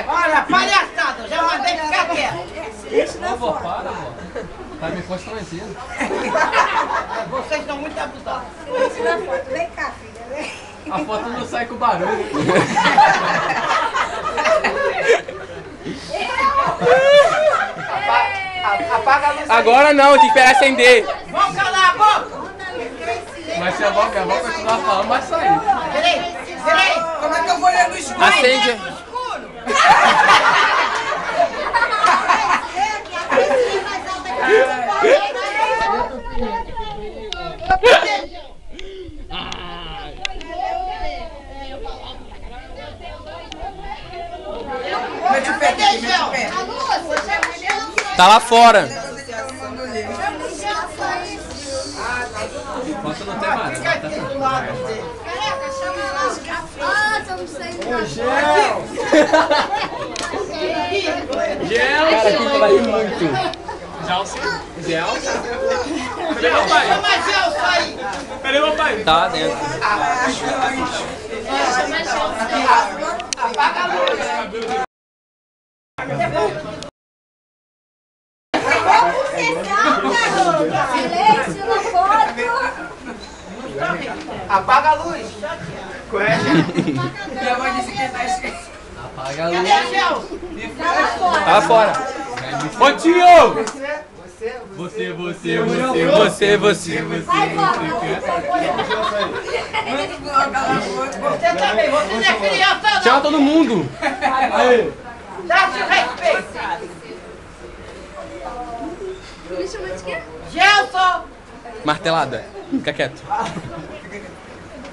Olha, palhaçada, já mandei ficar quieto. Vó, para, vó. Tá me constrangendo. Vocês estão muito abusados. Vem cá, filha, vem. A foto não sai com barulho. Apaga a luz. Agora não, tem que esperar acender. Vamos calar a boca. Mas se a avó continuar falando, vai sair. Peraí. Como é que eu vou ler no escuro? Acende. No escuro. Mete o pé aqui, mete o pé. Tá lá fora. Foto não tem mais. Fica aqui do lado dele. Caraca, chama lá. Ah, estamos saindo. Cara, aqui vai rir muito. Gelson? Cadê meu pai? Chama a Gelson aí. Cadê meu pai? Tá dentro. Apaga a luz. Silêncio na foto. Apaga a luz. Minha mãe disse que tá escrito. Apaga a luz. Cadê a Gelson? Tá lá fora. Ô tio! Você. Você. Vai, vó. Você também, você não é criança não. Chama todo mundo. Dá-se o respeito. Me chama de quê? Gelson. Martelada. Fica quieto.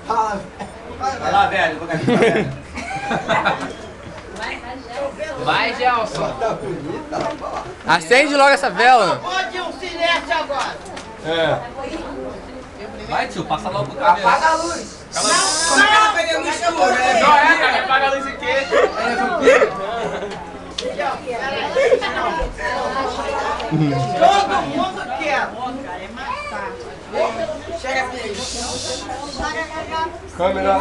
Vai lá, velho. Vai, Gelson. Acende logo essa vela. Pode um silêncio agora. Vai, tio, passa logo pro cabelo. Apaga a luz. Como é que ela pega no escuro, né? Não é, cara, apaga a luz aqui. Todo mundo quer. Chega, filho. Câmera.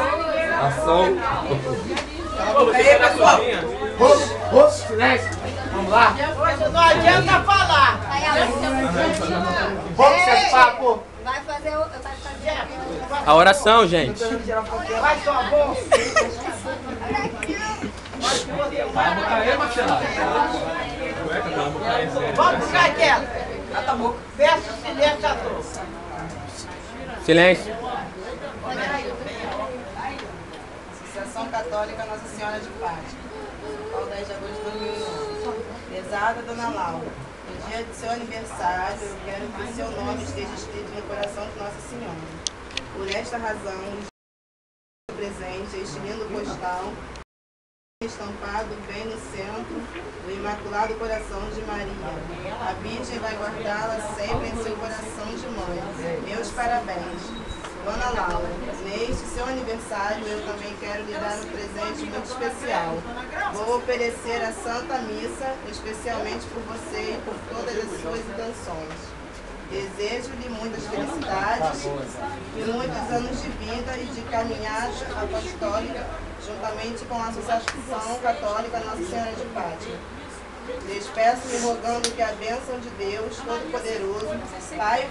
Ação. Aí, pessoal. Silêncio. Vamos lá. Não adianta falar. Aí a luz. Vamos ser papo. Vai fazer o. A oração, gente. Vai sua boca. Vai a boca aí, Marcela. Vamos ficar quietos. Peço silêncio a todos. Silêncio. Associação Católica Nossa Senhora de Fátima, ao 10 de agosto de 2009. Prezada Dona Laura, no dia de seu aniversário, eu quero que seu nome esteja escrito no coração de Nossa Senhora. Por esta razão, o presente, este lindo postal, estampado bem no centro do Imaculado Coração de Maria. A Virgem vai guardá-la sempre em seu coração de mãe. Meus parabéns. Dona Laura, neste seu aniversário eu também quero lhe dar um presente muito especial. Vou oferecer a Santa Missa, especialmente por você e por todas as suas intenções. Desejo-lhe muitas felicidades e muitos anos de vida e de caminhada apostólica, juntamente com a Associação Católica Nossa Senhora de Fátima. Despeço-me rogando que a bênção de Deus Todo-Poderoso, Pai,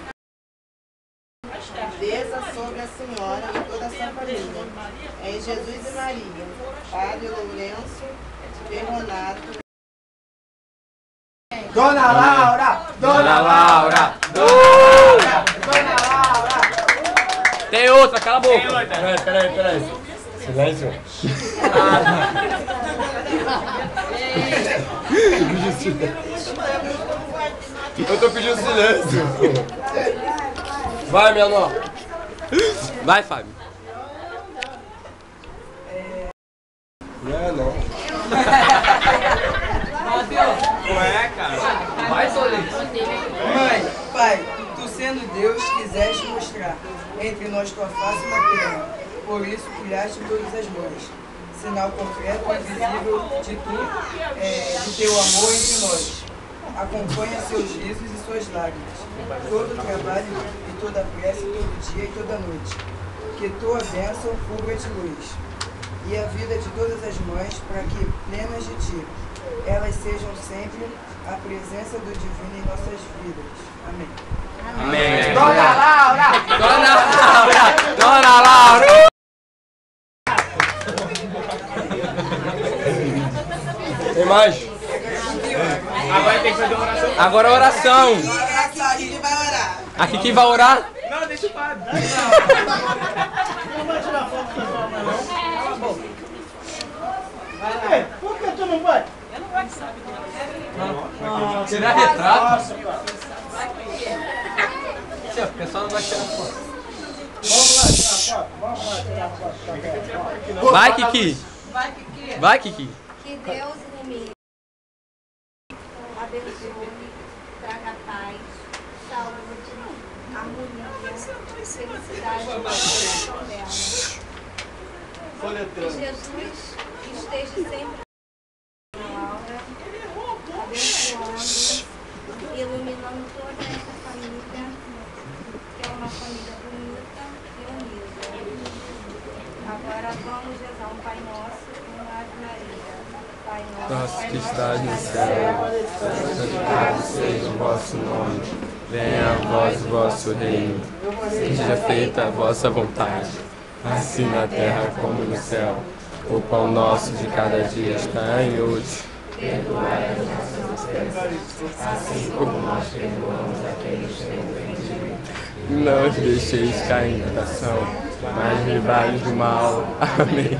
desça sobre a senhora e toda a sua família. Em Jesus e Maria, Padre Lourenço, Ferronato. Dona Laura! Dona Laura. Dona Laura! Tem outra, cala a boca. Peraí. Silêncio. Eu tô pedindo silêncio. Vai, menor. Vai, Fábio. Não. Ué, cara. Vai, Solis. Mãe, pai, tu sendo Deus, quiseste mostrar entre nós tua face na terra. Por isso, criaste todas as mães. Sinal concreto e visível de teu amor entre nós. Acompanha seus risos e suas lágrimas. Todo o trabalho e toda a prece, todo dia e toda noite. Que tua bênção cubra de luz. e a vida de todas as mães, para que, plenas de ti, elas sejam sempre a presença do divino em nossas vidas. Amém. Amém. Dona Laura! Dona Laura! Dona Laura! Tem mais? Agora tem que fazer oração. Agora a oração. A gente vai orar. Aqui quem vai orar? Não, deixa o padre. Não vai tirar foto com a sua mãe, não? Cala a boca. Por que tu não vai? Eu não gosto de saber. Tirar retrato? O pessoal não vai tirar foto. Vamos lá tirar foto. Vamos lá tirar foto. Vai, Kiki. Vai, Kiki. Que Deus ilumine, abençoe, traga paz, saúde, harmonia, felicidade no coração dela. Que Jesus esteja sempre na Laura, abençoando, iluminando toda essa família, que é uma família bonita e unida. Agora vamos rezar um Pai Nosso e uma Ave Maria. Pai Nosso que estás no céu, santificado seja o vosso nome. Venha a vós o vosso reino. Seja feita a vossa vontade, assim na terra como no céu. O pão nosso de cada dia está em hoje. Perdoai as nossas ofensas, assim como nós perdoamos a quem nos tem ofendido. Não os deixeis cair em tentação, mas livrai-nos do mal. Amém.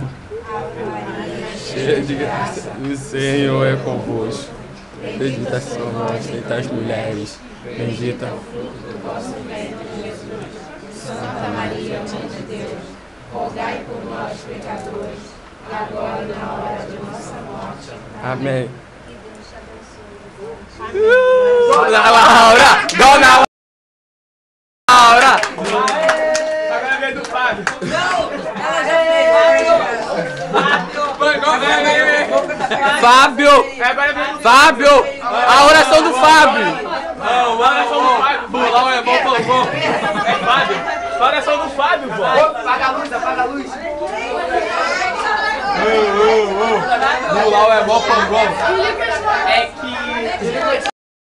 Cheia de graça, o Senhor é convosco. Bendita sois entre as mulheres, bendita o fruto do vosso ventre, Jesus. Santa Maria, Mãe de Deus, rogai por nós, pecadores, agora e na hora de nossa morte. Amém. Dona Laura! Dona Laura! Agora é vez do padre. Fábio! Fábio! A oração do Fábio! Não, a oração do Fábio. Não é bom, bom. É Fábio. A oração do Fábio, pô. Apaga a luz, apaga a luz. Bulau é bom, bom. É que...